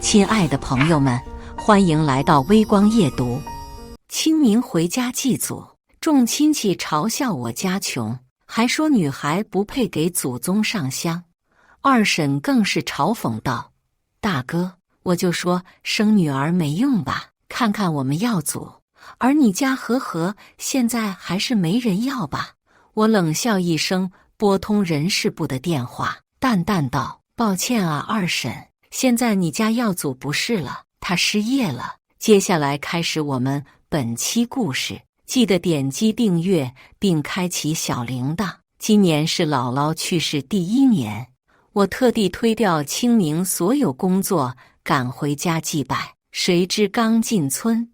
亲爱的朋友们，欢迎来到微光夜读。清明回家祭祖，众亲戚嘲笑我家穷，还说女孩不配给祖宗上香。二婶更是嘲讽道：“大哥，我就说生女儿没用吧，看看我们耀祖，而你家和现在还是没人要吧？”我冷笑一声，拨通人事部的电话，淡淡道：“抱歉啊，二婶。现在你家耀祖不是了，他失业了。”接下来开始我们本期故事，记得点击订阅并开启小铃铛。今年是姥姥去世第1年，我特地推掉清明所有工作，赶回家祭拜。谁知刚进村，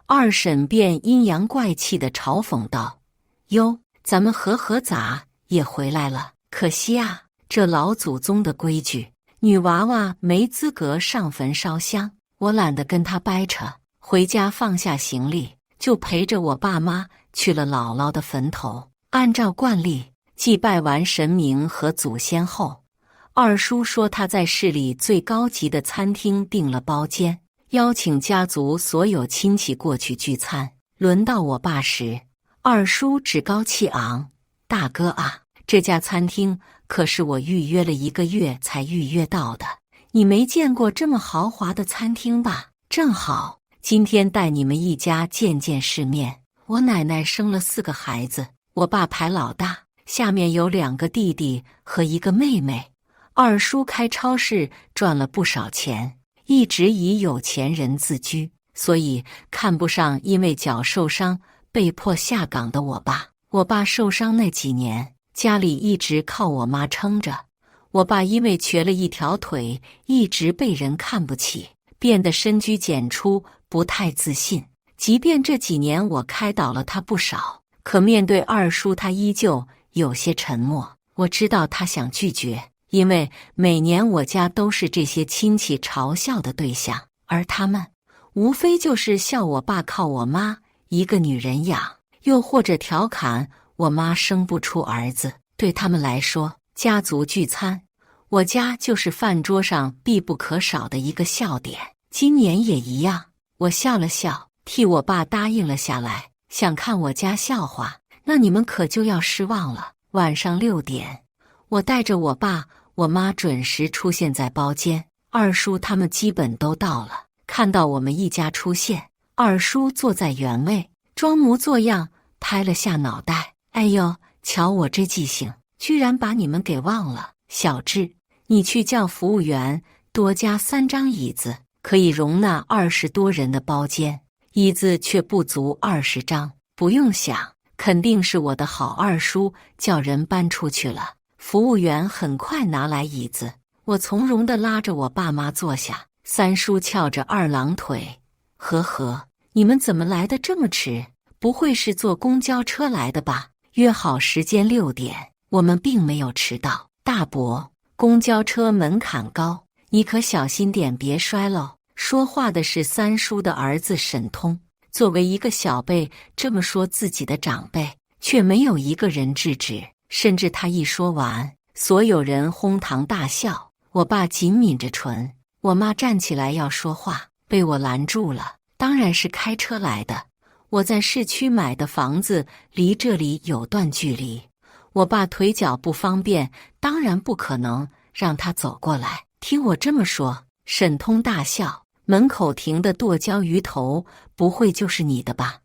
二婶便阴阳怪气地嘲讽道：“哟，咱们和咋也回来了？可惜啊，这老祖宗的规矩。女娃娃没资格上坟烧香。”我懒得跟她掰扯，回家放下行李，就陪着我爸妈去了姥姥的坟头。按照惯例，祭拜完神明和祖先后，二叔说他在市里最高级的餐厅订了包间，邀请家族所有亲戚过去聚餐。轮到我爸时，二叔趾高气昂：“大哥啊，这家餐厅可是我预约了1个月才预约到的，你没见过这么豪华的餐厅吧？正好今天带你们一家见见世面。”我奶奶生了4个孩子，我爸排老大，下面有2个弟弟和1个妹妹。二叔开超市赚了不少钱，一直以有钱人自居，所以看不上因为脚受伤被迫下岗的我爸。我爸受伤那几年，家里一直靠我妈撑着。我爸因为瘸了1条腿，一直被人看不起，变得深居简出，不太自信。即便这几年我开导了他不少，可面对二叔，他依旧有些沉默。我知道他想拒绝，因为每年我家都是这些亲戚嘲笑的对象，而他们无非就是笑我爸靠我妈一个女人养，又或者调侃我妈生不出儿子。对他们来说，家族聚餐，我家就是饭桌上必不可少的一个笑点。今年也一样，我笑了笑，替我爸答应了下来。想看我家笑话，那你们可就要失望了。晚上6点，我带着我爸我妈准时出现在包间，二叔他们基本都到了。看到我们一家出现，二叔坐在原位，装模作样拍了下脑袋：“哎呦，瞧我这记性，居然把你们给忘了。小智，你去叫服务员多加3张椅子，可以容纳20多人的包间，椅子却不足20张。”不用想，肯定是我的好二叔叫人搬出去了。服务员很快拿来椅子，我从容地拉着我爸妈坐下。三叔翘着2郎腿：“你们怎么来的这么迟？不会是坐公交车来的吧？约好时间6点，我们并没有迟到。大伯，公交车门槛高，你可小心点，别摔喽。”说话的是三叔的儿子沈通。作为一个小辈这么说自己的长辈，却没有一个人制止，甚至他一说完，所有人哄堂大笑。我爸紧抿着唇，我妈站起来要说话，被我拦住了。当然是开车来的，我在市区买的房子离这里有段距离，我爸腿脚不方便，当然不可能让他走过来。听我这么说，沈通大笑：“门口停的剁椒鱼头，不会就是你的吧？”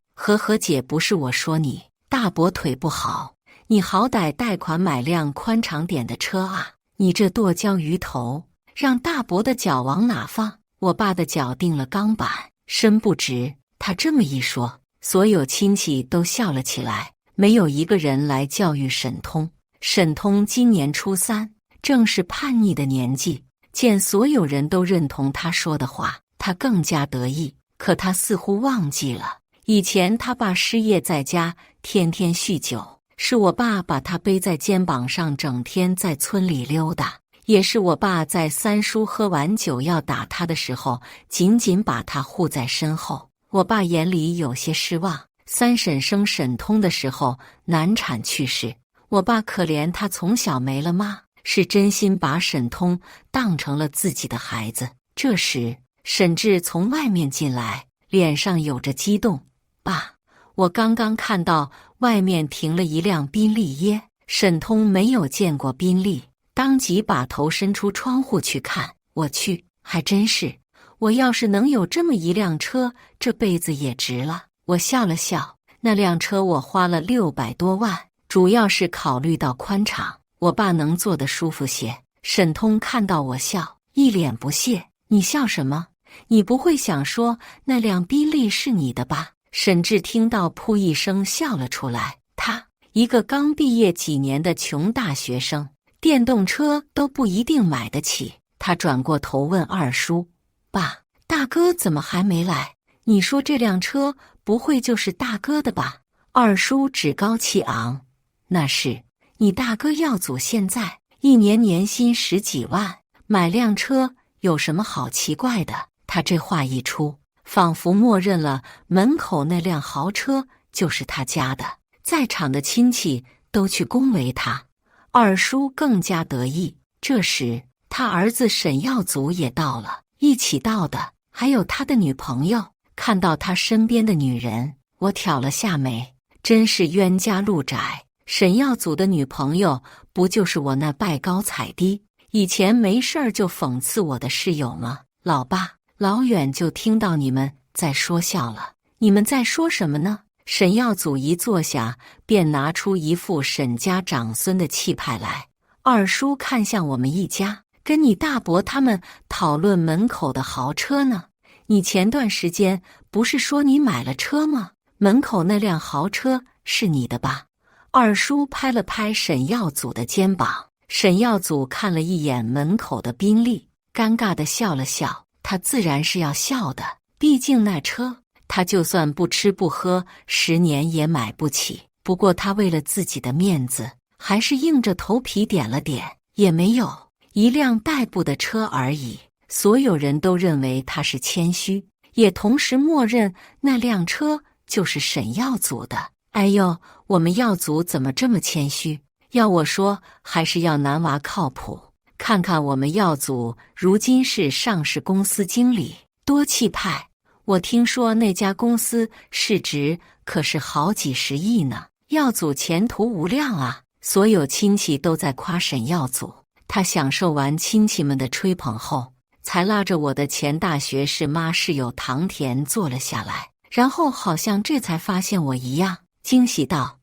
姐，不是我说你，大伯腿不好，你好歹贷款买辆宽敞点的车啊！你这剁椒鱼头，让大伯的脚往哪放？我爸的脚定了钢板，身不直。他这么一说，所有亲戚都笑了起来，没有一个人来教育沈通。沈通今年初3，正是叛逆的年纪，见所有人都认同他说的话，他更加得意。可他似乎忘记了，以前他爸失业在家，天天酗酒，是我爸把他背在肩膀上，整天在村里溜达。也是我爸在三叔喝完酒要打他的时候，紧紧把他护在身后。我爸眼里有些失望。三婶生沈通的时候难产去世，我爸可怜他从小没了妈，是真心把沈通当成了自己的孩子。这时沈志从外面进来，脸上有着激动。爸，我刚刚看到外面停了一辆宾利耶。沈通没有见过宾利，当即把头伸出窗户去看。我去，还真是！我要是能有这么一辆车，这辈子也值了。我笑了笑，那辆车我花了600多万，主要是考虑到宽敞，我爸能坐得舒服些。沈通看到我笑，一脸不屑：“你笑什么？你不会想说那辆宾利是你的吧？”沈志听到，噗一声笑了出来。他一个刚毕业几年的穷大学生，电动车都不一定买得起。他转过头问二叔：“爸，大哥怎么还没来？你说这辆车不会就是大哥的吧？”二叔趾高气昂：“那是你大哥耀祖现在一年年薪10几万，买辆车有什么好奇怪的？”他这话一出，仿佛默认了门口那辆豪车就是他家的。在场的亲戚都去恭维他，二叔更加得意。这时他儿子沈耀祖也到了，一起到的还有他的女朋友。看到他身边的女人，我挑了下眉，真是冤家路窄。沈耀祖的女朋友不就是我那拜高踩低，以前没事儿就讽刺我的室友吗？老爸，老远就听到你们在说笑了。你们在说什么呢？沈耀祖一坐下，便拿出一副沈家长孙的气派来。二叔看向我们一家，跟你大伯他们讨论门口的豪车呢。你前段时间不是说你买了车吗？门口那辆豪车是你的吧？二叔拍了拍沈耀祖的肩膀。沈耀祖看了一眼门口的宾利，尴尬地笑了笑。他自然是要笑的，毕竟那车他就算不吃不喝10年也买不起。不过他为了自己的面子，还是硬着头皮点了点。也没有，一辆代步的车而已。所有人都认为他是谦虚，也同时默认那辆车就是沈耀祖的。哎呦，我们耀祖怎么这么谦虚？要我说，还是要男娃靠谱。看看我们耀祖如今是上市公司经理，多气派！我听说那家公司市值可是好几十亿呢，耀祖前途无量啊！所有亲戚都在夸沈耀祖。他享受完亲戚们的吹捧后，才拉着我的前大学士妈室友唐田坐了下来，然后好像这才发现我一样，惊喜道：“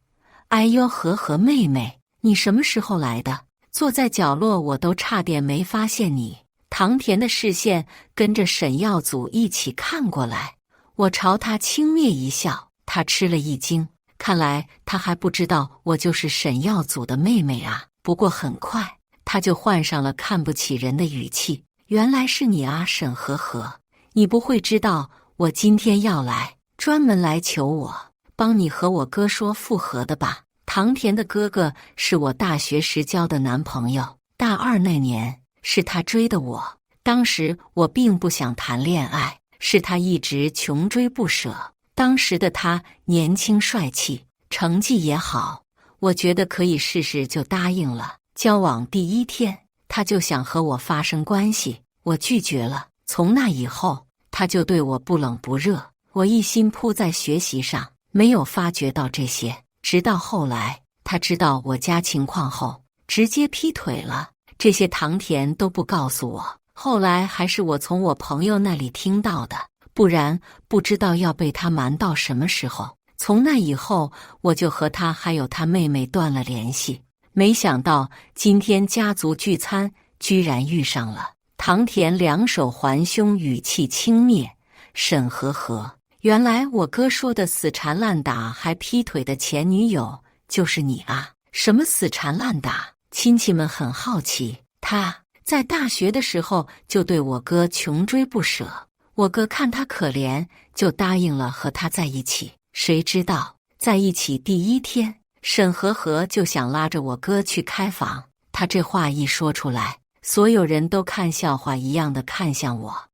哎呦，和妹妹，你什么时候来的？坐在角落我都差点没发现你。”唐田的视线跟着沈耀祖一起看过来，我朝他轻蔑一笑，他吃了一惊，看来他还不知道我就是沈耀祖的妹妹啊。不过很快他就换上了看不起人的语气：“原来是你啊，沈和，你不会知道我今天要来，专门来求我帮你和我哥说复合的吧？”唐田的哥哥是我大学时交的男朋友，大2那年是他追的我。当时我并不想谈恋爱，是他一直穷追不舍。当时的他年轻帅气，成绩也好，我觉得可以试试，就答应了。交往第1天，他就想和我发生关系，我拒绝了。从那以后，他就对我不冷不热。我一心扑在学习上，没有发觉到这些。直到后来，他知道我家情况后，直接劈腿了。这些唐田都不告诉我，后来还是我从我朋友那里听到的，不然不知道要被他瞒到什么时候。从那以后，我就和他还有他妹妹断了联系。没想到今天家族聚餐居然遇上了。唐田两手环胸，语气轻蔑：“沈和，原来我哥说的死缠烂打还劈腿的前女友就是你啊？什么死缠烂打？”亲戚们很好奇。他在大学的时候就对我哥穷追不舍，我哥看他可怜，就答应了和他在一起。谁知道在一起第1天，沈和就想拉着我哥去开房。他这话一说出来，所有人都看笑话一样的看向我。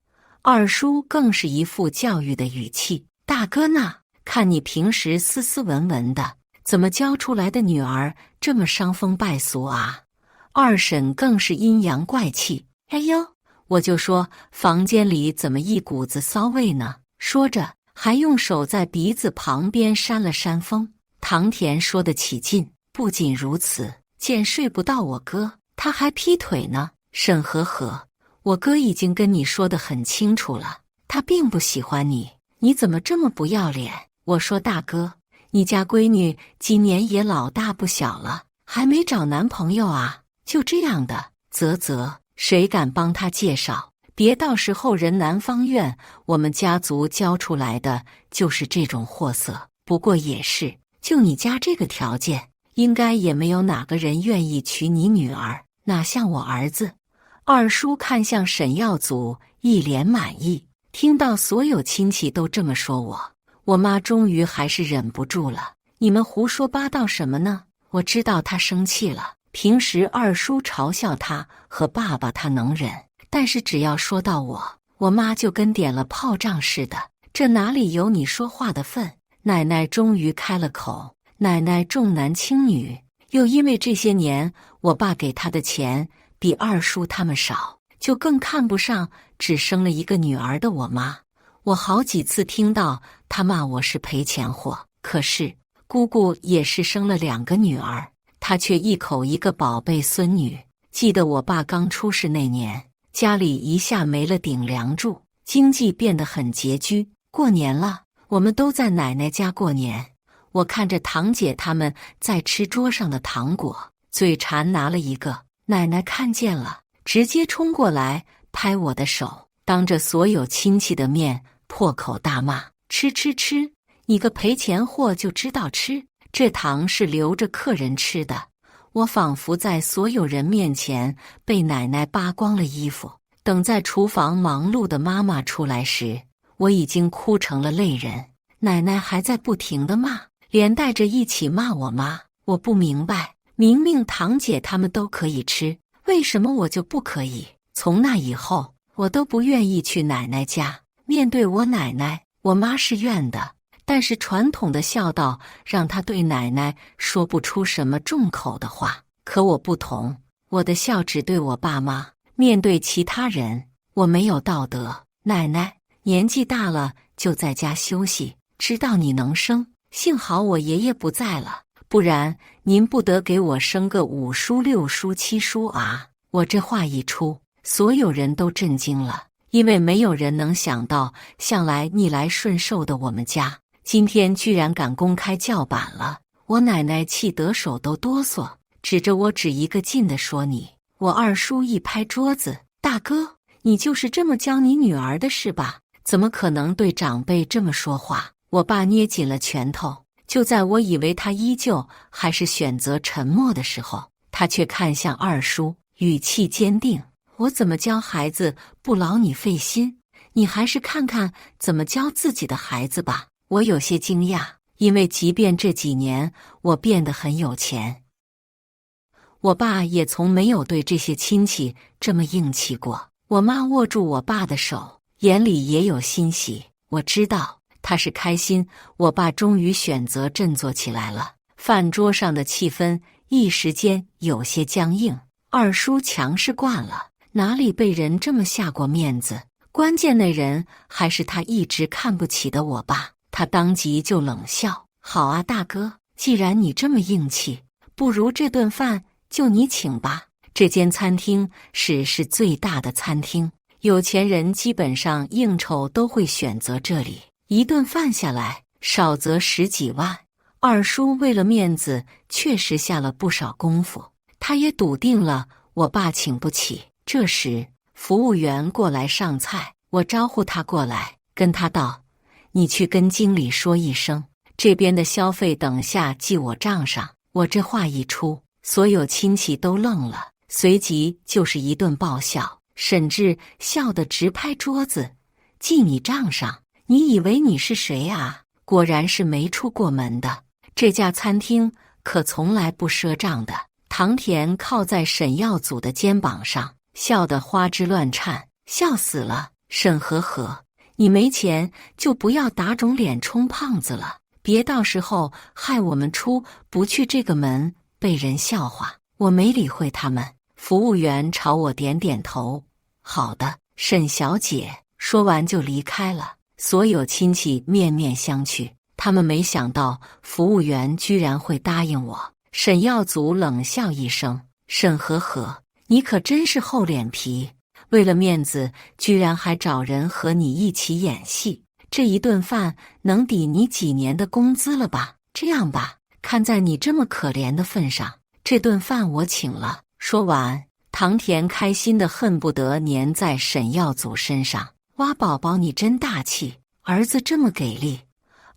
二叔更是一副教育的语气：“大哥呢？看你平时斯斯文文的，怎么教出来的女儿这么伤风败俗啊？”二婶更是阴阳怪气：“哎呦，我就说房间里怎么一股子骚味呢？说着还用手在鼻子旁边扇了扇风。唐田说得起劲，不仅如此，见睡不到我哥，他还劈腿呢。沈和和，我哥已经跟你说得很清楚了，他并不喜欢你，你怎么这么不要脸？我说大哥，你家闺女今年也老大不小了，还没找男朋友啊？就这样的，谁敢帮她介绍？别到时候人男方怨我们家族教出来的就是这种货色。不过也是，就你家这个条件，应该也没有哪个人愿意娶你女儿，哪像我儿子。二叔看向沈耀祖，一脸满意。听到所有亲戚都这么说我妈终于还是忍不住了。你们胡说八道什么呢？我知道她生气了。平时二叔嘲笑她和爸爸她能忍，但是只要说到我妈就跟点了炮仗似的，这哪里有你说话的份？奶奶终于开了口。奶奶重男轻女，又因为这些年我爸给她的钱比二叔他们少，就更看不上只生了一个女儿的我妈。我好几次听到她骂我是赔钱货，可是姑姑也是生了2个女儿，她却一口一个宝贝孙女。记得我爸刚出事那年，家里一下没了顶梁柱，经济变得很拮据。过年了，我们都在奶奶家过年。我看着堂姐他们在吃桌上的糖果，嘴馋拿了一个，奶奶看见了，直接冲过来拍我的手，当着所有亲戚的面破口大骂：吃，你个赔钱货就知道吃，这糖是留着客人吃的。我仿佛在所有人面前被奶奶扒光了衣服。等在厨房忙碌的妈妈出来时，我已经哭成了泪人。奶奶还在不停地骂，连带着一起骂我妈。我不明白，明明堂姐他们都可以吃，为什么我就不可以？从那以后，我都不愿意去奶奶家。面对我奶奶，我妈是怨的，但是传统的孝道让她对奶奶说不出什么重口的话。可我不同，我的孝只对我爸妈，面对其他人，我没有道德。奶奶年纪大了，就在家休息，知道你能生，幸好我爷爷不在了，不然您不得给我生个5叔6叔7叔啊！我这话一出，所有人都震惊了，因为没有人能想到，向来逆来顺受的我们家，今天居然敢公开叫板了。我奶奶气得手都哆嗦，指着我只一个劲地说你。我二叔一拍桌子：大哥，你就是这么教你女儿的是吧？怎么可能对长辈这么说话？我爸捏紧了拳头，就在我以为他依旧还是选择沉默的时候，他却看向二叔，语气坚定：我怎么教孩子不劳你费心，你还是看看怎么教自己的孩子吧。我有些惊讶，因为即便这几年我变得很有钱，我爸也从没有对这些亲戚这么硬气过。我妈握住我爸的手，眼里也有欣喜，我知道他是开心。我爸终于选择振作起来了。饭桌上的气氛一时间有些僵硬。二叔强势惯了，哪里被人这么下过面子？关键那人还是他一直看不起的我爸。他当即就冷笑：好啊，大哥，既然你这么硬气，不如这顿饭就你请吧。这间餐厅是最大的餐厅，有钱人基本上应酬都会选择这里，一顿饭下来少则10几万。二叔为了面子确实下了不少功夫，他也笃定了我爸请不起。这时服务员过来上菜，我招呼他过来，跟他道：你去跟经理说一声，这边的消费等下记我账上。我这话一出，所有亲戚都愣了，随即就是一顿爆笑。沈志笑得直拍桌子：记你账上？你以为你是谁啊？果然是没出过门的。这家餐厅可从来不赊账的。唐田靠在沈耀祖的肩膀上，笑得花枝乱颤，笑死了。沈和和，你没钱就不要打肿脸充胖子了，别到时候害我们出不去这个门，被人笑话。我没理会他们，服务员朝我点点头。好的，沈小姐。说完就离开了。所有亲戚面面相觑，他们没想到服务员居然会答应我。沈耀祖冷笑一声：“沈和和，你可真是厚脸皮，为了面子，居然还找人和你一起演戏。这一顿饭能抵你几年的工资了吧？这样吧，看在你这么可怜的份上，这顿饭我请了。”说完，唐田开心得恨不得粘在沈耀祖身上。哇，宝宝你真大气，儿子这么给力。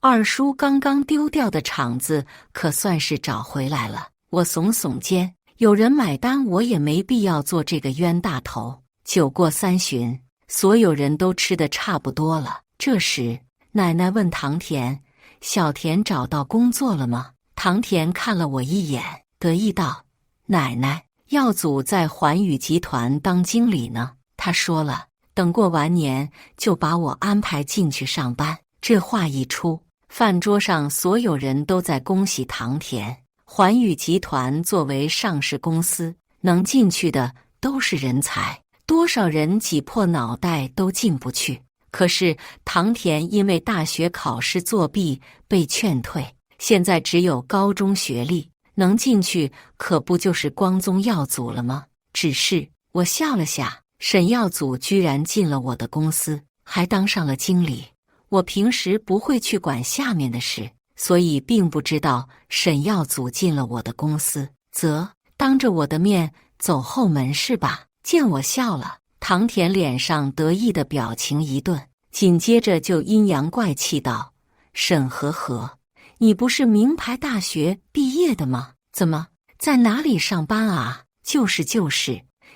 二叔刚刚丢掉的场子可算是找回来了。我耸耸肩，有人买单，我也没必要做这个冤大头。酒过三巡，所有人都吃得差不多了。这时，奶奶问唐田：“小田找到工作了吗？”唐田看了我一眼，得意道：“奶奶，耀祖在环宇集团当经理呢。他说了，等过完年就把我安排进去上班。”这话一出，饭桌上所有人都在恭喜唐田。环宇集团作为上市公司，能进去的都是人才，多少人挤破脑袋都进不去。可是唐田因为大学考试作弊被劝退，现在只有高中学历，能进去可不就是光宗耀祖了吗？只是我笑了下，沈耀祖居然进了我的公司，还当上了经理。我平时不会去管下面的事，所以并不知道沈耀祖进了我的公司，则当着我的面走后门是吧？见我笑了，唐田脸上得意的表情一顿，紧接着就阴阳怪气道：“沈和和，你不是名牌大学毕业的吗？怎么在哪里上班啊？”“就是，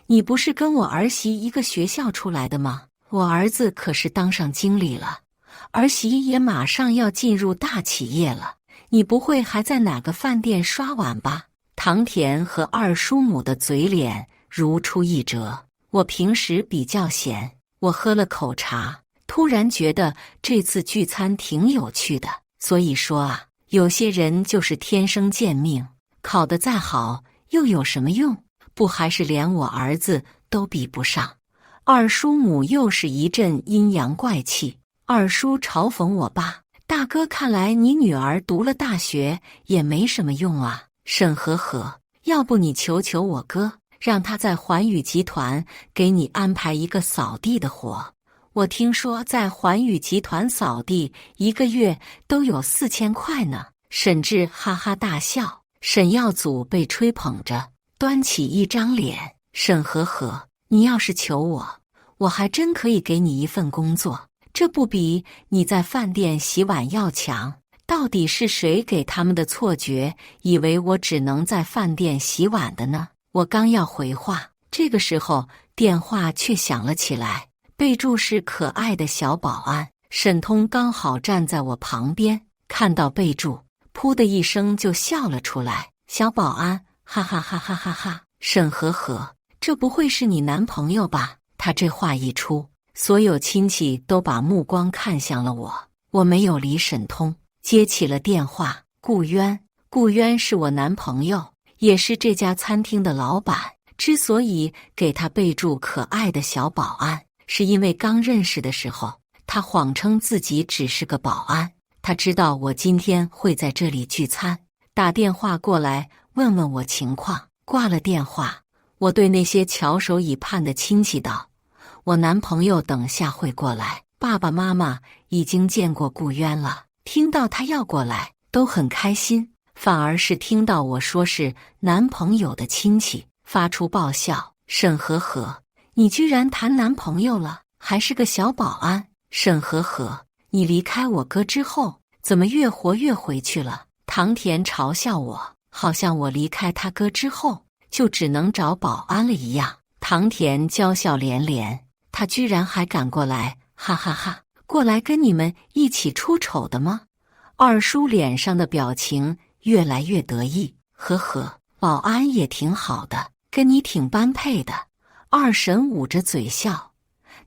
你不是跟我儿媳一个学校出来的吗？我儿子可是当上经理了。儿媳也马上要进入大企业了，你不会还在哪个饭店刷碗吧？”唐田和二叔母的嘴脸如出一辙。我平时比较闲，我喝了口茶，突然觉得这次聚餐挺有趣的。所以说啊，有些人就是天生贱命，考得再好又有什么用？不还是连我儿子都比不上？二叔母又是一阵阴阳怪气。二叔嘲讽我爸：“大哥，看来你女儿读了大学也没什么用啊。沈和和，要不你求求我哥，让他在环宇集团给你安排一个扫地的活。我听说在环宇集团扫地一个月都有4000块呢。”沈志哈哈大笑。沈耀祖被吹捧着，端起一张脸：“沈和和，你要是求我，我还真可以给你一份工作。这不比你在饭店洗碗要强？到底是谁给他们的错觉，以为我只能在饭店洗碗的呢？”我刚要回话，这个时候电话却响了起来，备注是可爱的小保安。沈通刚好站在我旁边，看到备注，噗的一声就笑了出来：“小保安，哈哈哈哈哈哈！沈和和，这不会是你男朋友吧？”他这话一出，所有亲戚都把目光看向了我。我没有理沈通，接起了电话：“顾渊，顾渊是我男朋友，也是这家餐厅的老板。之所以给他备注可爱的小保安，是因为刚认识的时候，他谎称自己只是个保安。他知道我今天会在这里聚餐，打电话过来问问我情况。”挂了电话，我对那些翘首以盼的亲戚道：“我男朋友等下会过来，爸爸妈妈已经见过顾渊了，听到他要过来都很开心，反而是听到我说是男朋友的亲戚发出爆笑：“沈和和，你居然谈男朋友了，还是个小保安！沈和和，你离开我哥之后，怎么越活越回去了？”唐田嘲笑我，好像我离开他哥之后就只能找保安了一样。唐田娇笑连连，他居然还敢过来，哈哈哈！过来跟你们一起出丑的吗？二叔脸上的表情越来越得意：“呵呵，保安也挺好的，跟你挺般配的。”二婶捂着嘴笑：“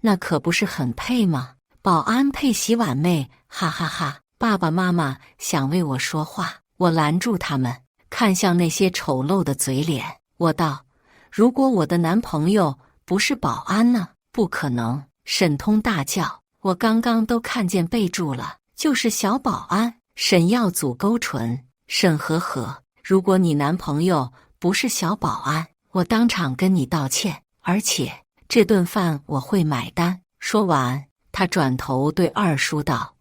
那可不是很配吗？保安配洗碗妹，哈哈哈！”爸爸妈妈想为我说话，我拦住他们，看向那些丑陋的嘴脸，我道：“如果我的男朋友不是保安呢？”不可能！沈通大叫：“我刚刚都看见备注了，就是小保安。”沈耀祖勾唇：“沈和和，如果你男朋友不是小保安，我当场跟你道歉，而且这顿饭我会买单。”说完，他转头对二叔道：“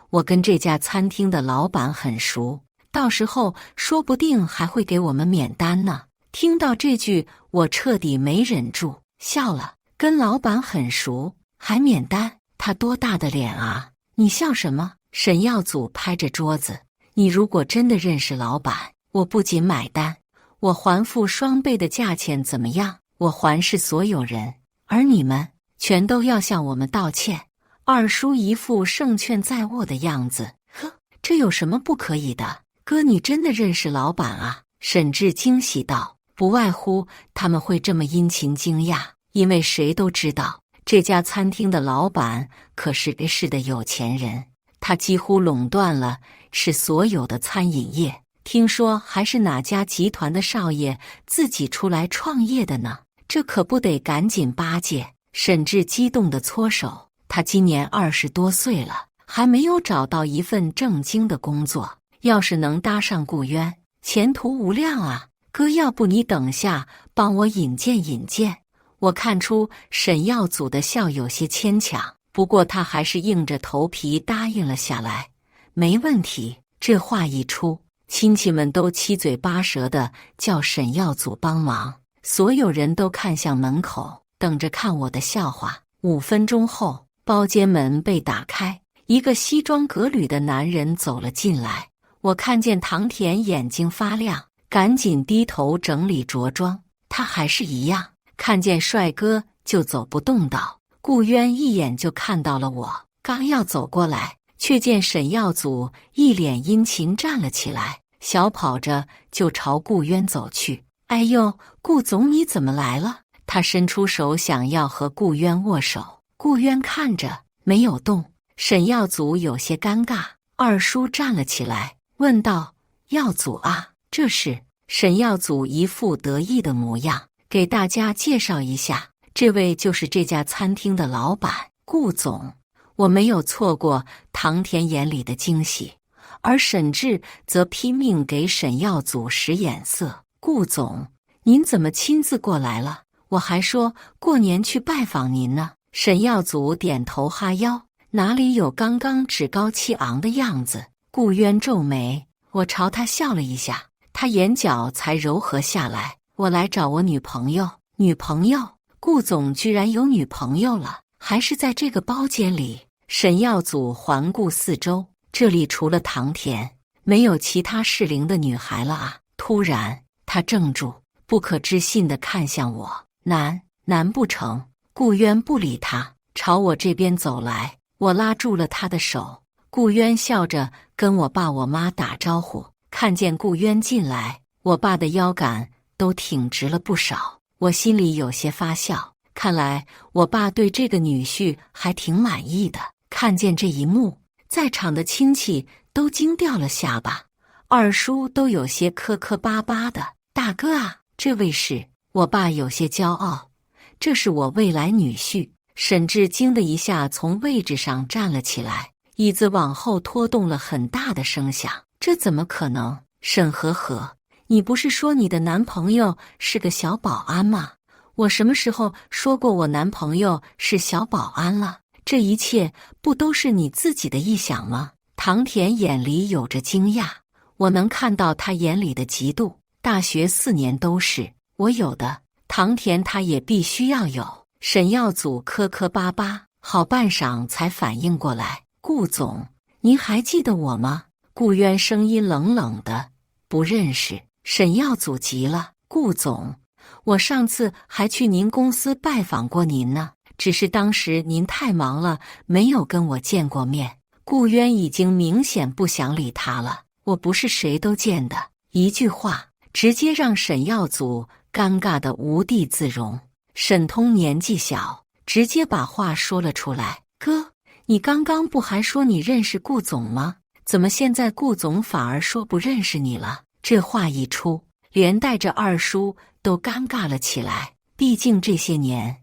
我跟这家餐厅的老板很熟，到时候说不定还会给我们免单呢。”听到这句，我彻底没忍住笑了。跟老板很熟还免单，他多大的脸啊！你笑什么？沈耀祖拍着桌子：“你如果真的认识老板，我不仅买单，我还付双倍的价钱，怎么样？我还是所有人，而你们全都要向我们道歉。”二叔一副胜券在握的样子：“呵，这有什么不可以的？哥，你真的认识老板啊？”沈志惊喜道：“不外乎他们会这么殷勤惊讶，因为谁都知道这家餐厅的老板可是这市的有钱人，他几乎垄断了市所有的餐饮业。听说还是哪家集团的少爷自己出来创业的呢，这可不得赶紧巴结。”沈志激动地搓手：“他今年20多岁了，还没有找到一份正经的工作，要是能搭上顾渊，前途无量啊！哥，要不你等下帮我引荐引荐。”我看出沈耀祖的笑有些牵强，不过他还是硬着头皮答应了下来：“没问题。”这话一出，亲戚们都七嘴八舌的叫沈耀祖帮忙，所有人都看向门口，等着看我的笑话。5分钟后，包间门被打开，一个西装革履的男人走了进来。我看见唐田眼睛发亮，赶紧低头整理着装。他还是一样，看见帅哥就走不动道。顾渊一眼就看到了我，刚要走过来，却见沈耀祖一脸殷勤站了起来，小跑着就朝顾渊走去。“哎呦，顾总你怎么来了？”他伸出手想要和顾渊握手，顾渊看着没有动。沈耀祖有些尴尬，二叔站了起来，问道：“耀祖啊，这是？”沈耀祖一副得意的模样，给大家介绍一下，这位就是这家餐厅的老板，顾总。我没有错过唐田眼里的惊喜，而沈志则拼命给沈耀祖使眼色：“顾总，您怎么亲自过来了？我还说过年去拜访您呢。”沈耀祖点头哈腰，哪里有刚刚趾高气昂的样子。顾渊皱眉，我朝他笑了一下，他眼角才柔和下来：“我来找我女朋友。”“女朋友？顾总居然有女朋友了，还是在这个包间里？”沈耀祖环顾四周，这里除了唐田，没有其他适龄的女孩了啊！突然，他怔住，不可置信地看向我：“难不成？”顾渊不理他，朝我这边走来。我拉住了他的手。顾渊笑着跟我爸我妈打招呼，看见顾渊进来，我爸的腰杆都挺直了不少。我心里有些发笑，看来我爸对这个女婿还挺满意的。看见这一幕，在场的亲戚都惊掉了下巴，二叔都有些磕磕巴巴的：“大哥啊，这位是……”我爸有些骄傲：“这是我未来女婿。”沈志惊的一下从位置上站了起来，椅子往后拖动了很大的声响：“这怎么可能？沈和和，你不是说你的男朋友是个小保安吗？我什么时候说过我男朋友是小保安了？这一切不都是你自己的臆想吗？”唐田眼里有着惊讶，我能看到他眼里的嫉妒。大学4年都是我有的，唐田他也必须要有。沈耀祖磕磕巴巴，好半晌才反应过来：“顾总，您还记得我吗？”顾渊声音冷冷的：“不认识。”沈耀祖急了：“顾总，我上次还去您公司拜访过您呢，只是当时您太忙了，没有跟我见过面。”顾渊已经明显不想理他了。我不是谁都见的，一句话直接让沈耀祖尴尬得无地自容。沈通年纪小，直接把话说了出来：“哥，你刚刚不还说你认识顾总吗？怎么现在顾总反而说不认识你了？”这话一出，连带着二叔都尴尬了起来。毕竟这些年，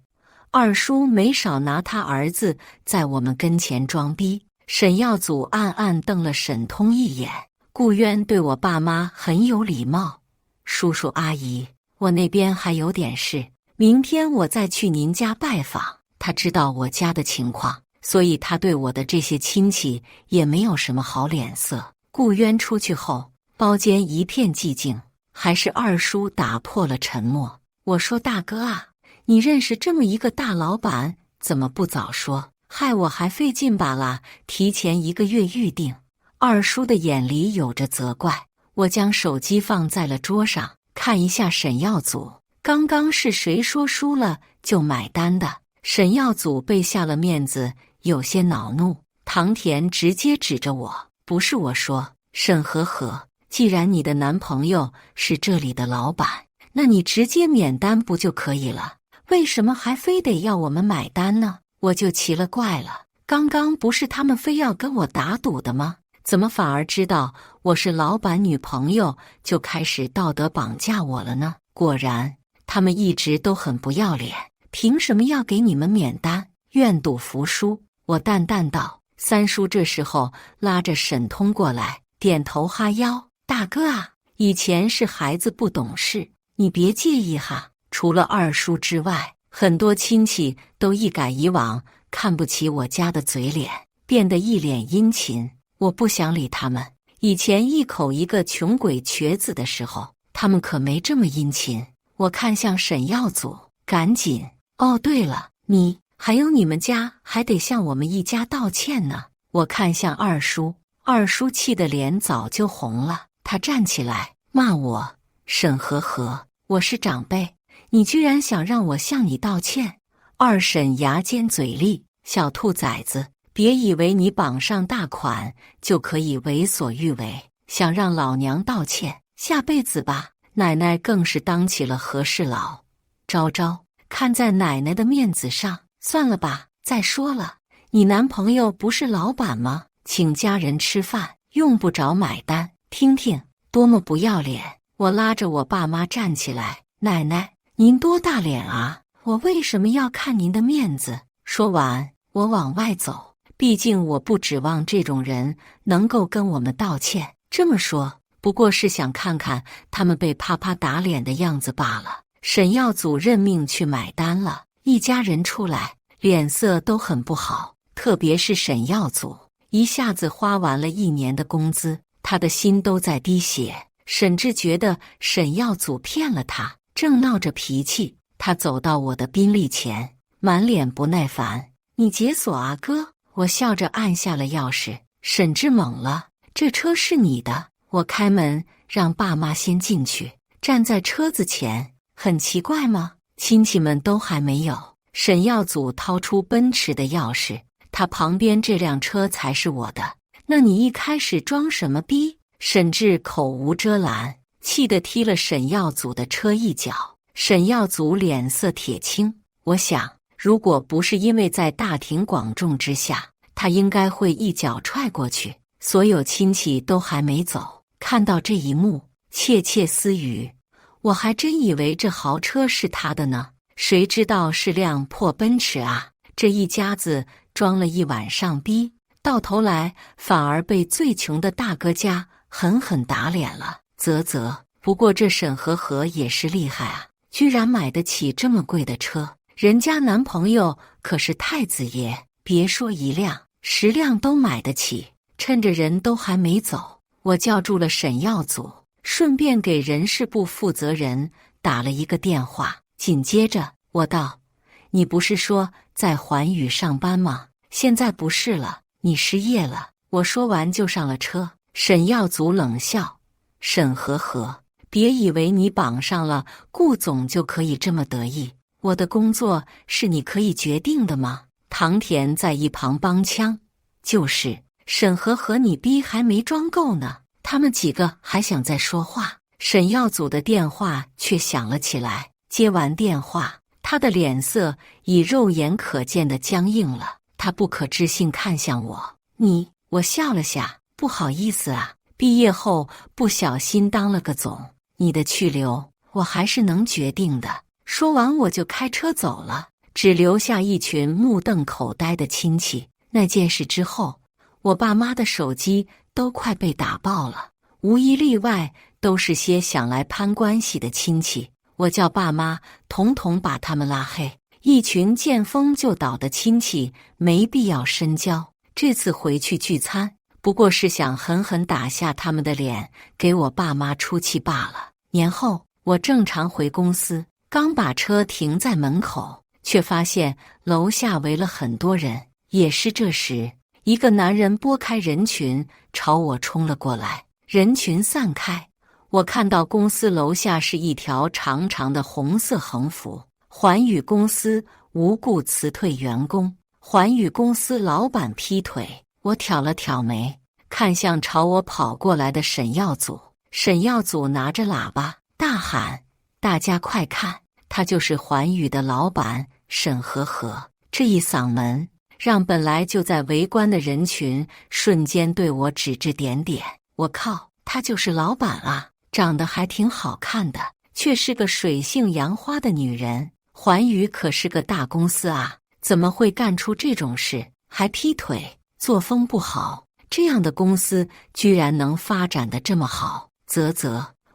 二叔没少拿他儿子在我们跟前装逼。沈耀祖暗暗瞪了沈通一眼。顾渊对我爸妈很有礼貌，叔叔阿姨，我那边还有点事，明天我再去您家拜访。他知道我家的情况，所以他对我的这些亲戚也没有什么好脸色。顾渊出去后，包间一片寂静，还是二叔打破了沉默。我说：“大哥啊，你认识这么一个大老板，怎么不早说？害我还费劲巴拉，提前1个月预定。”二叔的眼里有着责怪。我将手机放在了桌上，看一下沈耀祖。刚刚是谁说输了就买单的？沈耀祖被下了面子，有些恼怒。唐田直接指着我：“不是我说，沈和和，既然你的男朋友是这里的老板，那你直接免单不就可以了？为什么还非得要我们买单呢？”我就奇了怪了，刚刚不是他们非要跟我打赌的吗？怎么反而知道我是老板女朋友就开始道德绑架我了呢？果然，他们一直都很不要脸，凭什么要给你们免单？愿赌服输。我淡淡道。三叔这时候拉着沈通过来，点头哈腰：“大哥啊，以前是孩子不懂事，你别介意哈。”除了二叔之外，很多亲戚都一改以往看不起我家的嘴脸，变得一脸殷勤。我不想理他们。以前一口一个穷鬼瘸子的时候，他们可没这么殷勤。我看向沈耀祖，赶紧：“哦，对了，你还有你们家还得向我们一家道歉呢。”我看向二叔，二叔气得脸早就红了。他站起来骂我：“沈和和，我是长辈，你居然想让我向你道歉？”二婶牙尖嘴利：“小兔崽子，别以为你绑上大款就可以为所欲为，想让老娘道歉，下辈子吧。”奶奶更是当起了和事佬。昭昭，看在奶奶的面子上，算了吧。再说了，你男朋友不是老板吗？请家人吃饭，用不着买单，听听多么不要脸。我拉着我爸妈站起来：“奶奶，您多大脸啊？我为什么要看您的面子？”说完，我往外走。毕竟我不指望这种人能够跟我们道歉。这么说，不过是想看看他们被啪啪打脸的样子罢了。沈耀祖认命去买单了，一家人出来，脸色都很不好。特别是沈耀祖，一下子花完了1年的工资，他的心都在滴血。沈志觉得沈耀祖骗了他，正闹着脾气。他走到我的宾利前，满脸不耐烦：“你解锁啊，哥！”我笑着按下了钥匙。沈志懵了：“这车是你的？”我开门让爸妈先进去，站在车子前。很奇怪吗？亲戚们都还没有。沈耀祖掏出奔驰的钥匙，他旁边这辆车才是我的。那你一开始装什么逼？沈志口无遮拦，气得踢了沈耀祖的车一脚。沈耀祖脸色铁青。我想，如果不是因为在大庭广众之下，他应该会一脚踹过去。所有亲戚都还没走，看到这一幕，窃窃私语：“我还真以为这豪车是他的呢，谁知道是辆破奔驰啊！”这一家子装了一晚上逼，到头来反而被最穷的大哥家狠狠打脸了。啧啧，不过这沈和和也是厉害啊，居然买得起这么贵的车。人家男朋友可是太子爷，别说1辆，10辆都买得起。趁着人都还没走，我叫住了沈耀祖，顺便给人事部负责人打了一个电话。紧接着我道：“你不是说在环宇上班吗？现在不是了，你失业了。”我说完就上了车。沈耀祖冷笑：“沈和和，别以为你绑上了顾总就可以这么得意，我的工作是你可以决定的吗？”唐田在一旁帮腔：“就是。沈和和你逼还没装够呢。”他们几个还想再说话，沈耀祖的电话却响了起来。接完电话，他的脸色已肉眼可见的僵硬了。他不可置信看向我：“你？”我笑了下：“不好意思啊，毕业后不小心当了个总，你的去留我还是能决定的。”说完我就开车走了。只留下一群目瞪口呆的亲戚。那件事之后，我爸妈的手机都快被打爆了，无一例外都是些想来攀关系的亲戚。我叫爸妈统统把他们拉黑。一群见风就倒的亲戚，没必要深交。这次回去聚餐，不过是想狠狠打下他们的脸，给我爸妈出气罢了。年后，我正常回公司，刚把车停在门口，却发现楼下围了很多人。也是这时，一个男人拨开人群，朝我冲了过来。人群散开，我看到公司楼下是一条长长的红色横幅：环宇公司无故辞退员工，环宇公司老板劈腿。我挑了挑眉，看向朝我跑过来的沈耀祖。沈耀祖拿着喇叭大喊：大家快看，他就是环宇的老板沈和和。这一嗓门让本来就在围观的人群瞬间对我指指点点。我靠，他就是老板啊，长得还挺好看的，却是个水性杨花的女人。环宇可是个大公司啊，怎么会干出这种事？还劈腿，作风不好。这样的公司居然能发展得这么好，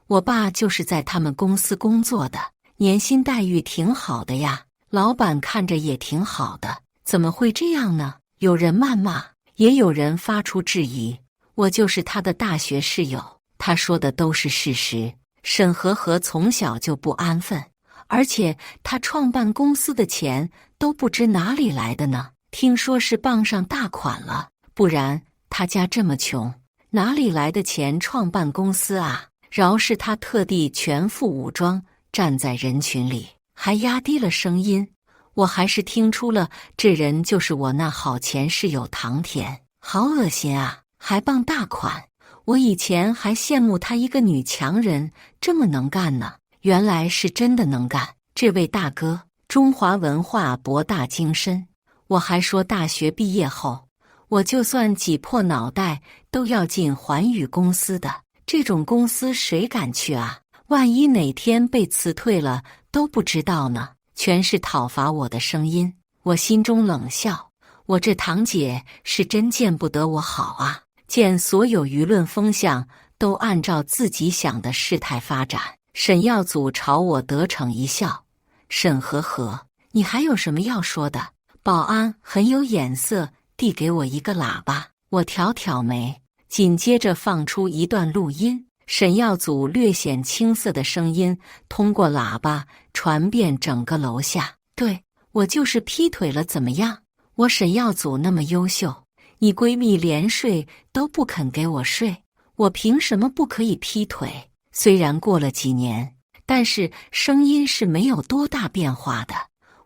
我爸就是在他们公司工作的，年薪待遇挺好的呀，老板看着也挺好的，怎么会这样呢？有人谩骂，也有人发出质疑。我就是他的大学室友，他说的都是事实。沈和和从小就不安分，而且他创办公司的钱都不知哪里来的呢，听说是傍上大款了，不然他家这么穷，哪里来的钱创办公司啊？饶是他特地全副武装站在人群里，还压低了声音，我还是听出了这人就是我那好前室友唐田。好恶心啊，还傍大款。我以前还羡慕他一个女强人这么能干呢，原来是真的能干。这位大哥，中华文化博大精深。我还说大学毕业后，我就算挤破脑袋都要进环宇公司的，这种公司谁敢去啊？万一哪天被辞退了都不知道呢。全是讨伐我的声音，我心中冷笑，我这堂姐是真见不得我好啊！见所有舆论风向都按照自己想的事态发展，沈耀祖朝我得逞一笑：沈和和，你还有什么要说的？保安很有眼色，递给我一个喇叭，我挑挑眉，紧接着放出一段录音。沈耀祖略显青涩的声音通过喇叭传遍整个楼下：对，我就是劈腿了，怎么样？我沈耀祖那么优秀，你闺蜜连睡都不肯给我睡，我凭什么不可以劈腿？虽然过了几年，但是声音是没有多大变化的。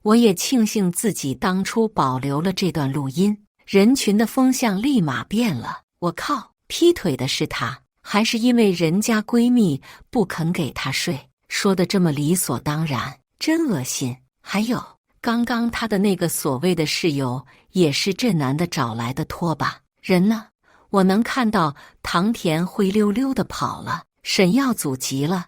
我也庆幸自己当初保留了这段录音。人群的风向立马变了。我靠，劈腿的是他，还是因为人家闺蜜不肯给他睡？说的这么理所当然，真恶心。还有，刚刚他的那个所谓的室友也是这男的找来的拖把。人呢？我能看到唐田灰溜溜的跑了。沈耀祖急了，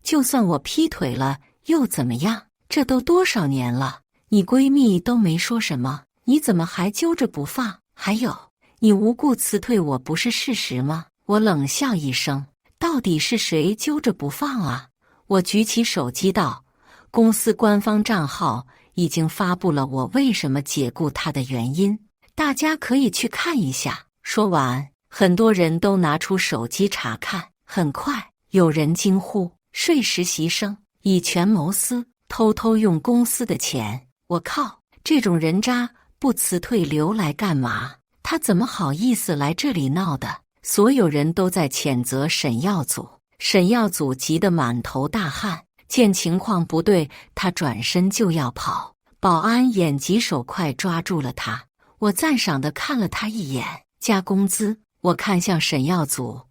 就算我劈腿了又怎么样？这都多少年了，你闺蜜都没说什么，你怎么还揪着不放？还有，你无故辞退我不是事实吗？我冷笑一声，到底是谁揪着不放啊？我举起手机道：公司官方账号已经发布了我为什么解雇他的原因，大家可以去看一下。说完，很多人都拿出手机查看。很快，有人惊呼：睡实习生，以权谋私，偷偷用公司的钱。我靠，这种人渣不辞退留来干嘛？他怎么好意思来这里闹的？所有人都在谴责沈耀祖。沈耀祖急得满头大汗，见情况不对，他转身就要跑。保安眼疾手快抓住了他。我赞赏地看了他一眼，加工资。我看向沈耀祖，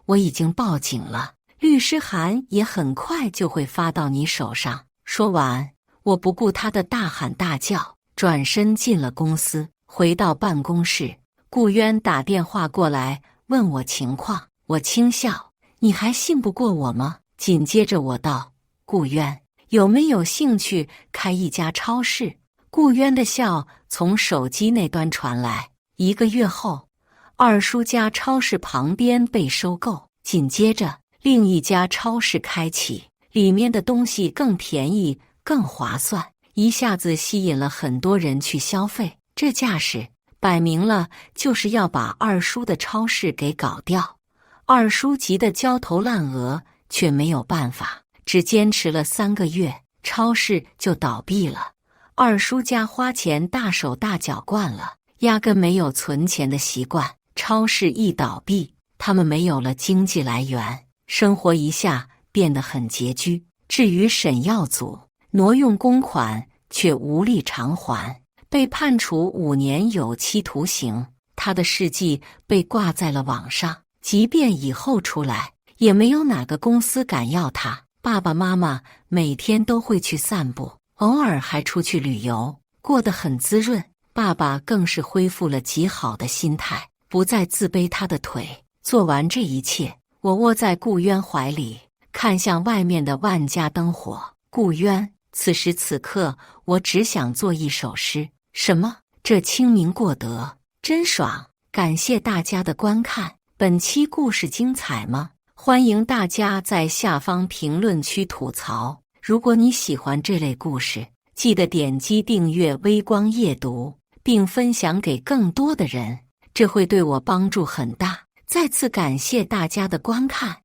我已经报警了，律师函也很快就会发到你手上。说完，我不顾他的大喊大叫，转身进了公司。回到办公室，顾渊打电话过来问我情况，我轻笑：你还信不过我吗？紧接着我道：顾渊，有没有兴趣开一家超市？顾渊的笑从手机那端传来。1个月后，二叔家超市旁边被收购，紧接着另一家超市开启，里面的东西更便宜、更划算，一下子吸引了很多人去消费。这架势摆明了就是要把二叔的超市给搞掉。二叔急得焦头烂额，却没有办法，只坚持了3个月，超市就倒闭了。二叔家花钱大手大脚惯了，压根没有存钱的习惯。超市一倒闭，他们没有了经济来源，生活一下变得很拮据。至于沈耀祖，挪用公款却无力偿还，被判处5年有期徒刑。他的事迹被挂在了网上，即便以后出来，也没有哪个公司敢要他。爸爸妈妈每天都会去散步，偶尔还出去旅游，过得很滋润。爸爸更是恢复了极好的心态，不再自卑他的腿。做完这一切，我窝在顾渊怀里，看向外面的万家灯火。顾渊，此时此刻，我只想做一首诗。什么？这清明过得真爽！感谢大家的观看，本期故事精彩吗？欢迎大家在下方评论区吐槽。如果你喜欢这类故事，记得点击订阅微光夜读，并分享给更多的人，这会对我帮助很大。再次感谢大家的观看。